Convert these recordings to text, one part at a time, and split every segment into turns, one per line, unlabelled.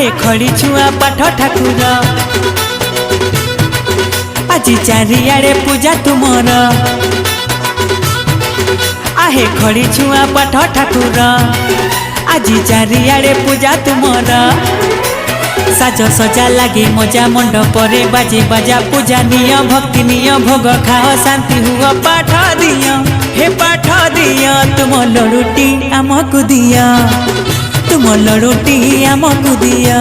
आहे खड़ी छुआ पाठ ठाकुर आज चारियाड़े पूजा तुमर आहे खड़ी छुआ पाठ ठाकुर आज चारियाड़े पूजा तुमर साज सजा लगे मजा मंडप रे बाजे बाजा पूजा निय भक्ति निय भोग खाओ शांति हुआ पाठ दिया हे पाठ दिया तुम लड़ुटी आमको दिया तुम लड़ुटी आमको दिया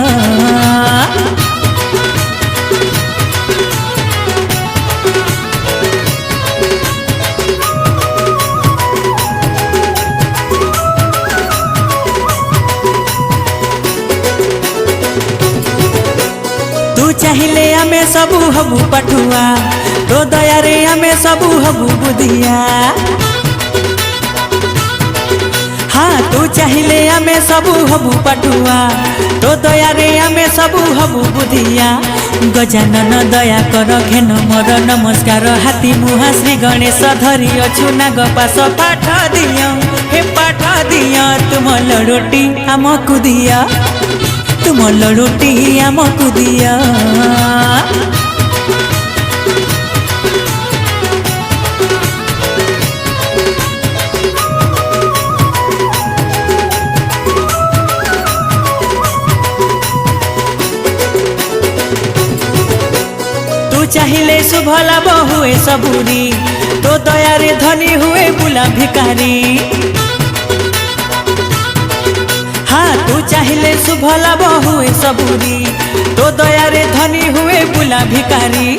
तू चाहिए आमे सबू हबू पठुआ तो दया रे आमे सबू हबू बुधिया हाँ तू चाहिए आमे सबू हबू पठुआ तो दया रे आमे सबू हबू बुधिया गजानन दया कर घेन मोर नमस्कार हाथी मुहा श्री गणेश धरी अछु नाग पास पाठ दिया हे पाठ दिया तुम लड़ुटी आमको दिया तुम लड़ुटी आमको दिया तू चाहिए शुभ लाभ हुए सबूरी तो दया रे धनी हुए बुला भिकारी हाँ तू चाहिए शुभ लाभ हुए सबूरी तो दया रे धनी हुए बुला भिकारी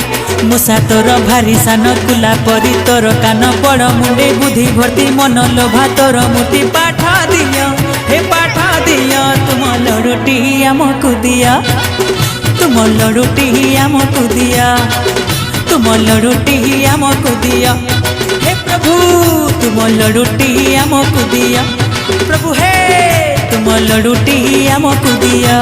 मुसा तोर भारी सान कुला परी तोर कान पड़ मुंडे बुद्धि भर्ती मन लोभा तोर मूर्ति पाठ दिया हे पाठ दिया तुम लड़ुटी आमको दिया तुम लड़ुटी आमको दिया तुम लड़ुटी आमको दिया हे प्रभु तुम लड़ुटी आमको दिया प्रभु हे तुम लड़ुटी आमको दिया।